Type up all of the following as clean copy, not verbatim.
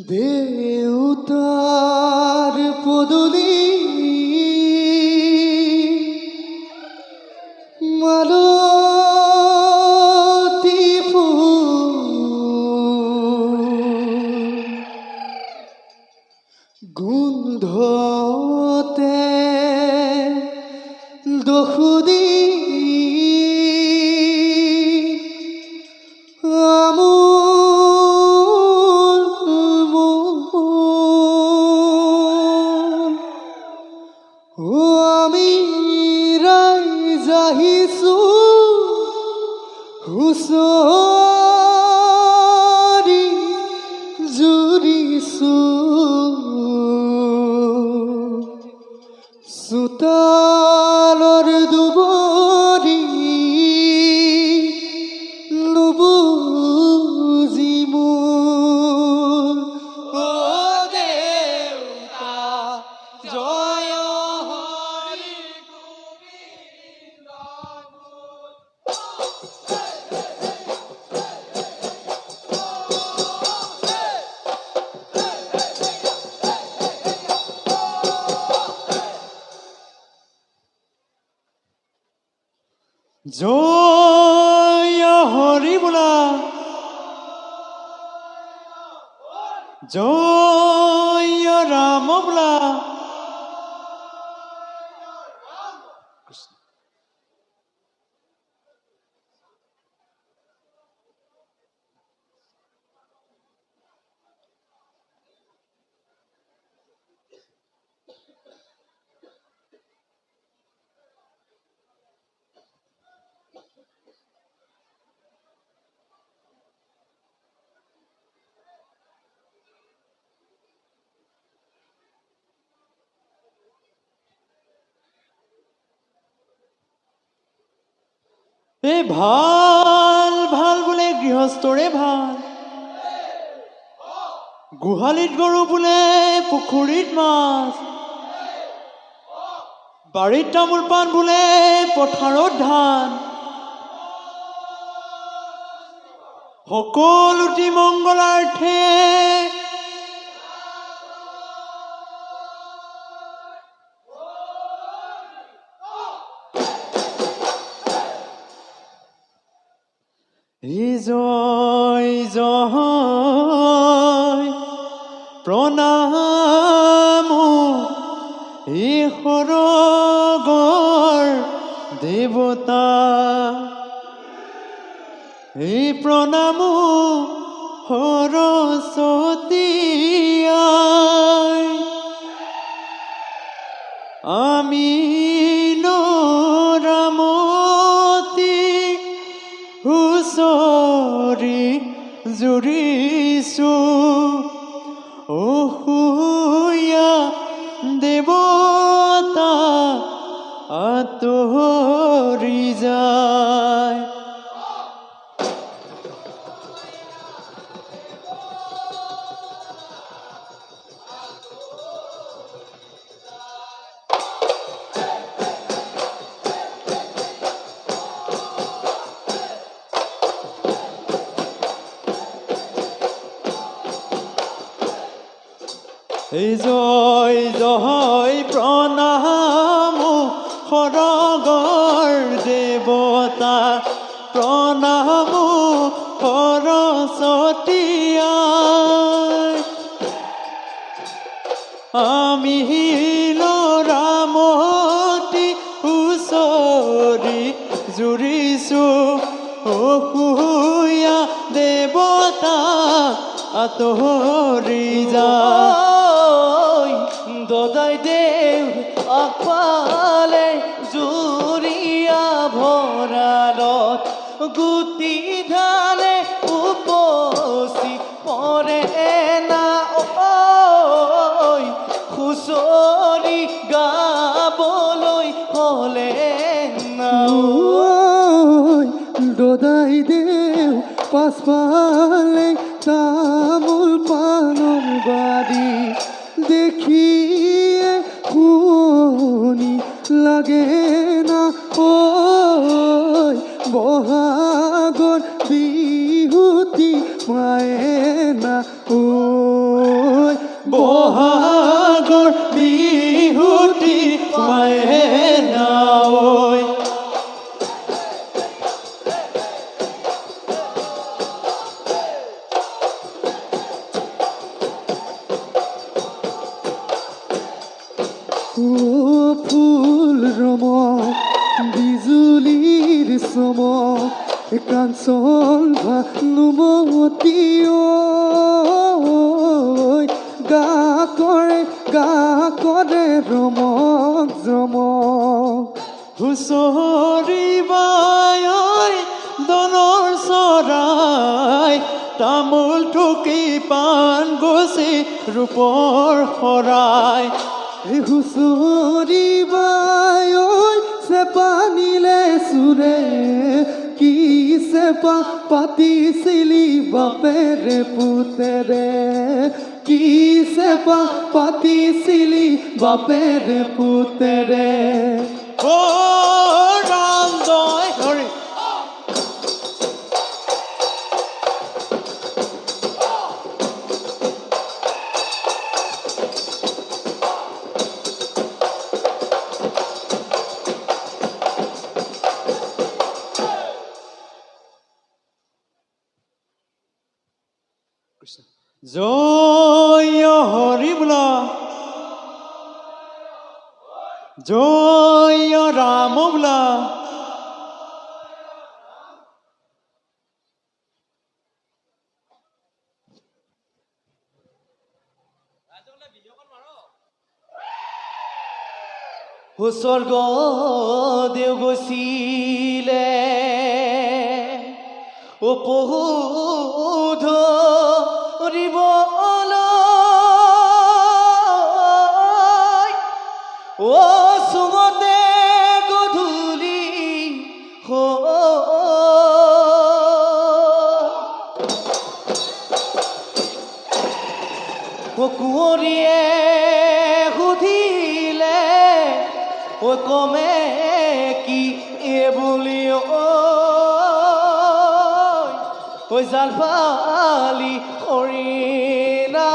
দেউতাৰ পদূলি মালতী ফুল গন্ধতে দখুদি আমি যাহিছো হুঁচৰি জুৰিছো চোতালৰ দুবৰি নুবুজি মোৰ অ দেউতা জয় হৰি জয় হৰি বোলা জয় ৰাম বোলা এই ভাল ভাল বোলে গৃহস্থৰে ভাল গোহালিত গৰু বোলে পুখুৰীত মাছ বাৰীত তামোল পাণ বোলে পথাৰত ধান সকলোটি মংগলাৰ্থে জয় জয় প্ৰণাম সৰগৰ দেৱতা প্ৰণাম সৰস্বতী আই আমি হুঁচৰি জুৰিছো অসূয়া দেৱতা আঁতৰি যায় জয় জয় প্ৰণাম সৰগৰ দেৱতা প্ৰণাম সৰস্বতী আই আমি লৰামতি হুঁচৰি জুৰিছো অসূয়া দেৱতা আঁতৰি যায় দদাই দেউ আগফালে জুৰিয়া ভঁৰালত গুটি ধানে উপচি পৰে না হুঁচৰি গাবলৈ হ'লে না দদাই দেউ পাছফালে তামোল পাণৰ বাৰী দেখিয়ে শুনি লাগে না বহাগৰ বিহুতি মায়ে না কাঞ্চন ভানুমতী গা কৰে ৰমক জমক হুঁচৰি বাই দনৰ চৰাই তামোল টুকি পাণ গছি ৰূপৰ শৰাই হুঁচৰি বাই চেপা নিলে চুৰে কি চেপা পাতিছিলি বাপেৰে পুতেৰে কি চেপা পাতিছিলি বাপেৰে পুতেৰে ও ৰাম জয় হৰি জয় হৰি বোলা জয় ৰাম বোলা হুচৰ্গ দেও গৈছিলে উপহুধ ও সুমতে গধূলি কুঁৱৰীয়ে সুধিলে ও কমে কি এ বুলি ঐ জাল ফালি হৰিণা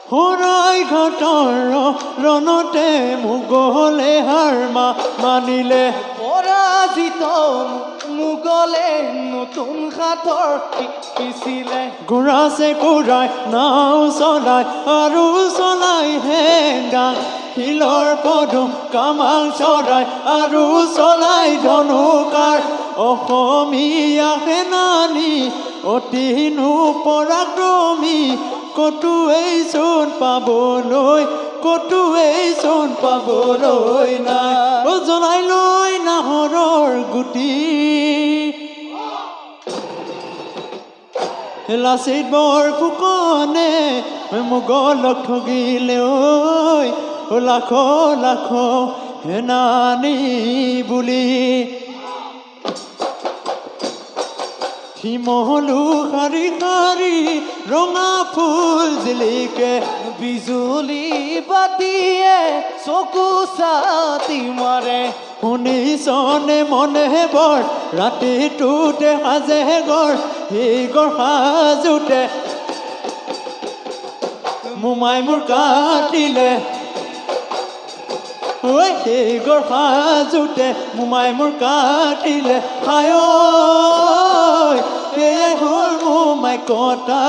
শৰাই ঘাটৰ ৰণতে মোগলে হাৰ মানিলে পৰাজিত মোগলে নতুন সাঁথৰ পিছিলে ঘোঁৰাছে ঘূৰাই নাও চলাই আৰু চলাই হেঙ্গা শিলৰ পদুম কামাল চৰাই আৰু চলাই ধনুকাৰ অসমীয়া সেনানী অতি পৰাক্ৰমী কতোৱেই চোন পাবলৈ নাই জ্বলাই লৈ নাহৰৰ গুটি লাচিত বৰফুকনে মোগলক ঠগিলে ঐ লাখ লাখ সেনানী বুলি শিমলু শাৰী শাৰী ৰঙা ফুল জিলিকে বিজুলী বাতিয়ে চকু চাতি মাৰে শুনিছনে মনে বৰ ৰাতিটোতে সাজে গড় সেই গড় সাজোতে মোমাই মোৰ কাটিলে ঐ সেই গড় সাজোতে মোমাই মোৰ কাটিলে হায় এয়াই হ'ল মোমাই কটা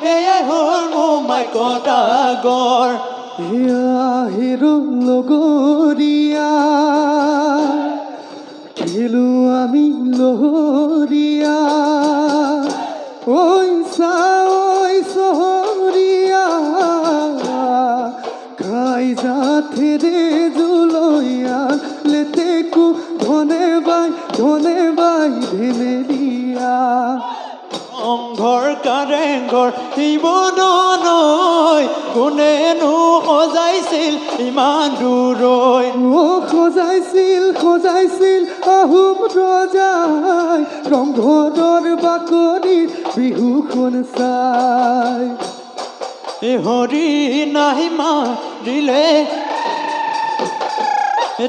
এয়াই হ'ল মোমাই কটা গড় হিৰো লগৰীয়া খেলো আমি লহৰীয়া ঐ চহৰীয়া খাই যাথেৰে জুলৈয়া লেতেকু ধনে বাই ধেমেলীয়া অংঘৰ কাৰেংঘৰ শিৱদৌল কোনেনো সজাইছিল ইমান দূৰৈ সজাইছিল আহোম ৰজাই ৰংঘৰৰ বাকৰিত বিহুখন চাই হৰি নাহি মাৰিলে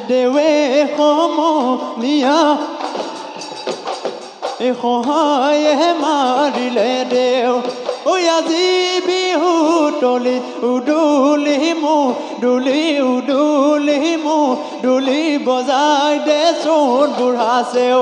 দেৱে সমনীয়া এই সহায়ে মাৰিলে দেও ঐ আজি বিহু তলিত উদুলি মোৰ দুলি বজাই দেচোন বুঢ়া চেও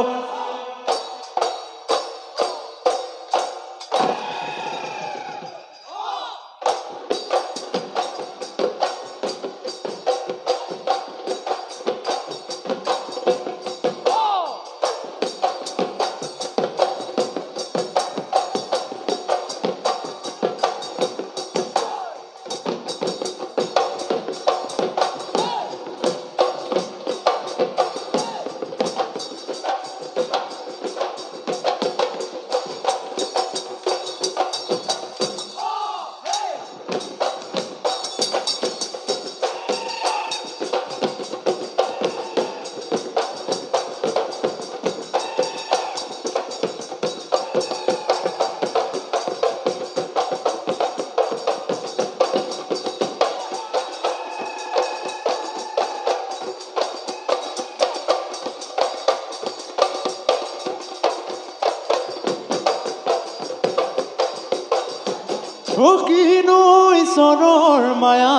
কিনো ঈশ্বৰৰ মায়া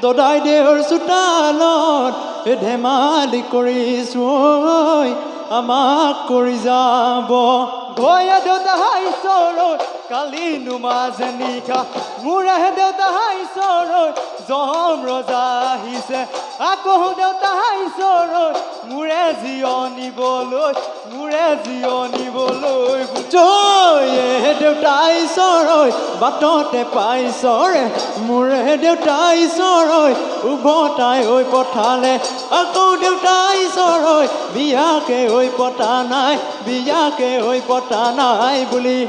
দদাই দেহৰ চোতালত ধেমালি কৰিছো আমাক কৰি যাব গয়া দেউতা ঈশ্বৰত কালি নুমাজ নিশা মোৰে দেউতা ঈশ্বৰত জম ৰজা আহিছে আকৌ দেউতা ঈশ্বৰত মোৰে জিয়নিবলৈ জয়ে দেউতা ঈশ্বৰত বাটতে পাইছৰে মোৰে দেউতা ঈশ্বৰত উভতাই হৈ পঠালে আকৌ দেউতা ঈশ্বৰত বিয়াকে হৈ পতা নাই বুলি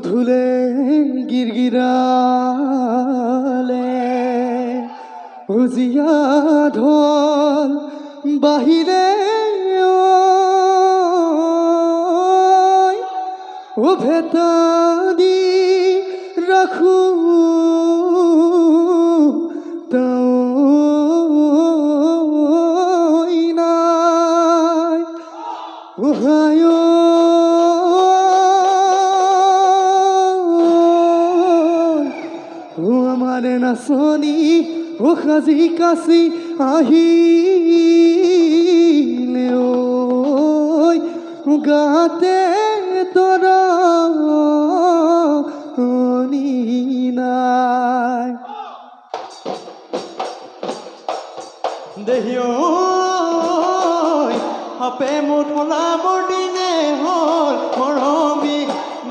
ধুলে গিরগিরালে ভুজিয়া ঢোল বাহিরে ও ভেতা দি রাখু নাই ওহায় নাচনি ও সাজি কাছি আহিলে গাতে তৰা নাই দেহিও সাপে মুঠ ওলাবৰ দিনে হ'ল মৰমী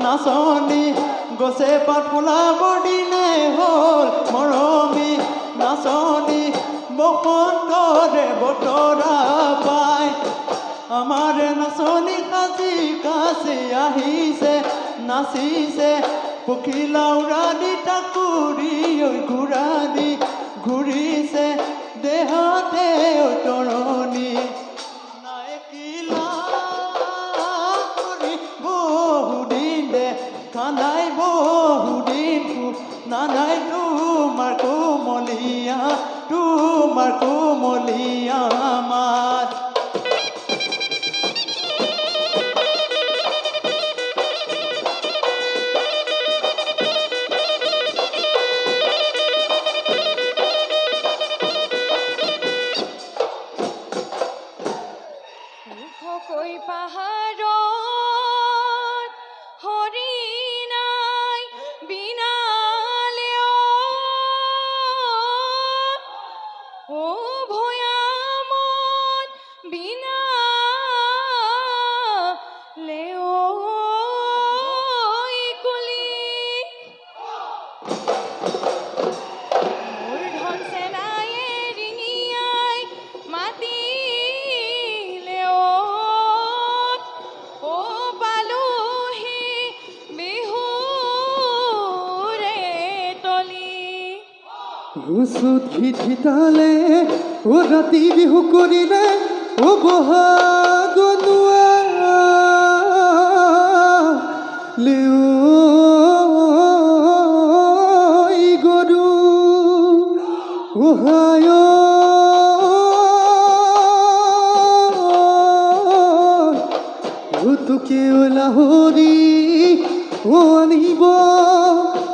নাচনী গছে পাত ফুলাবৰ দিনে হ'ল মৰমী নাচনী বসন্তৰে বতৰা পাই আমাৰ নাচনী সাজি কাছি আহিছে নাচিছে পখিলা উৰা দি টাকুৰি ঘূৰা দি ঘূৰিছে দেহতে তৰণি কানাই বহুদিন নানাই তোমাৰ কোমলীয়া মাত হুচুত খিঠিতালে ও ৰাতি বিহু কৰিলে ও বহাগ লেও গৰু ওহায় তোকে লাহৰি ও আনিব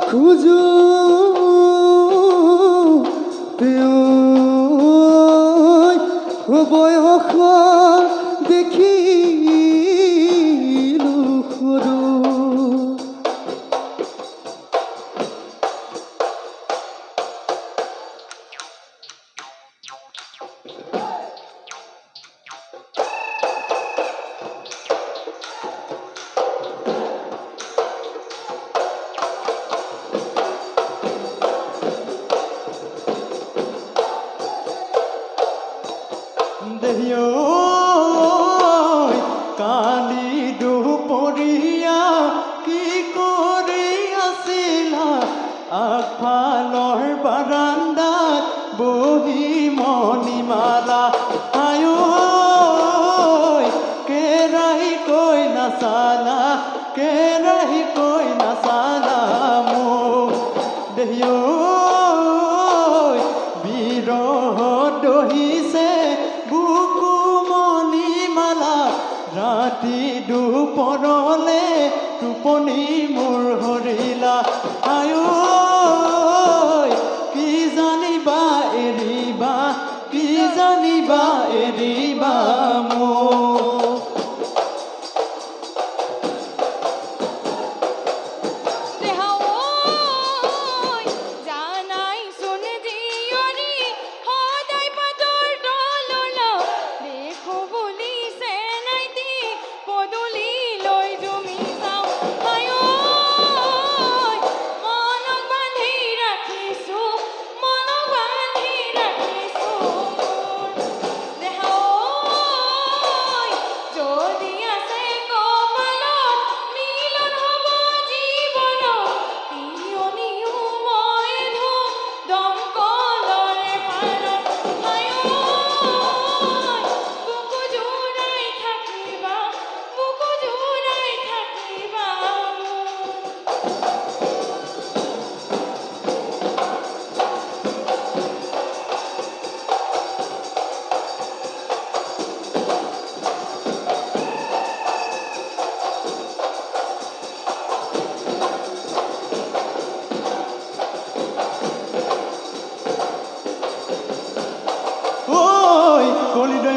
খুঁজো বয়স দেখি সৰু কালি দুপৰীয়া কি কৰি আছিলা আগফালৰ বাৰান্দাত বহি মণিমালা আয়ো কেৰাহী কৈ নাচালা কেৰাহী কৈ নাচালা মোক দেহিও বিৰহ দহিছে বুকু মণিমালা ৰাতি দুপৰলে টোপনি মোৰ হৰিলা আয়ো কি জানিবা এৰিবা কি জানিবা এৰিবা মোক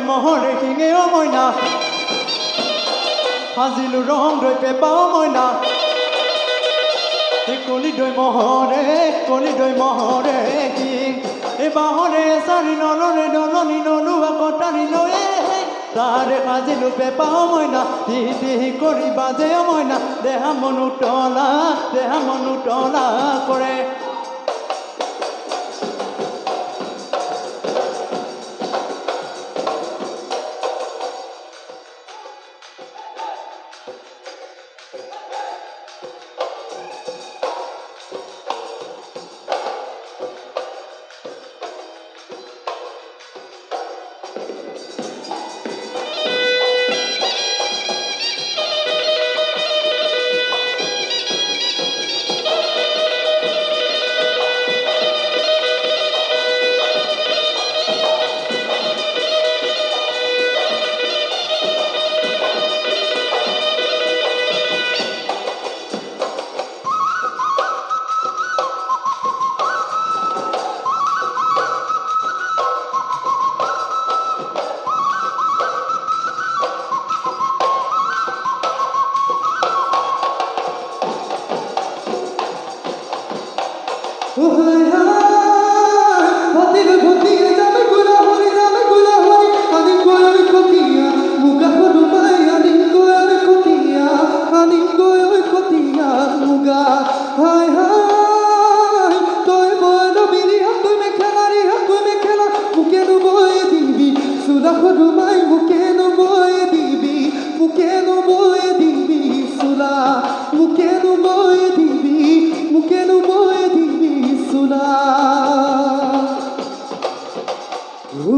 মহৰে শিঙে অ মইনা সাজিলো ৰং দৈ পেপাও মইনা কলিদৈ মহৰে শিং এই বাঁহৰে চাৰি নলৰে দলনি নলোৱা কটাৰী লৈ তাৰে সাজিলো পেপাও মইনা টিহি কৰি বাজে অ মইনা দেহা মন উতলা কৰে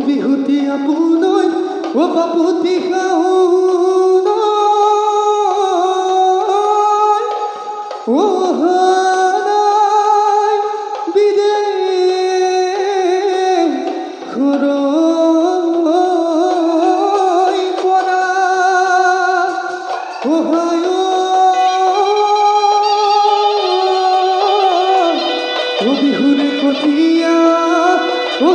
বিহুতি আপোনৈ ও বাপুতি খাওঁ ও হাৰাই বিদে খুৰই পৰা ও হায় ও বিহুৰে কটিয়া ও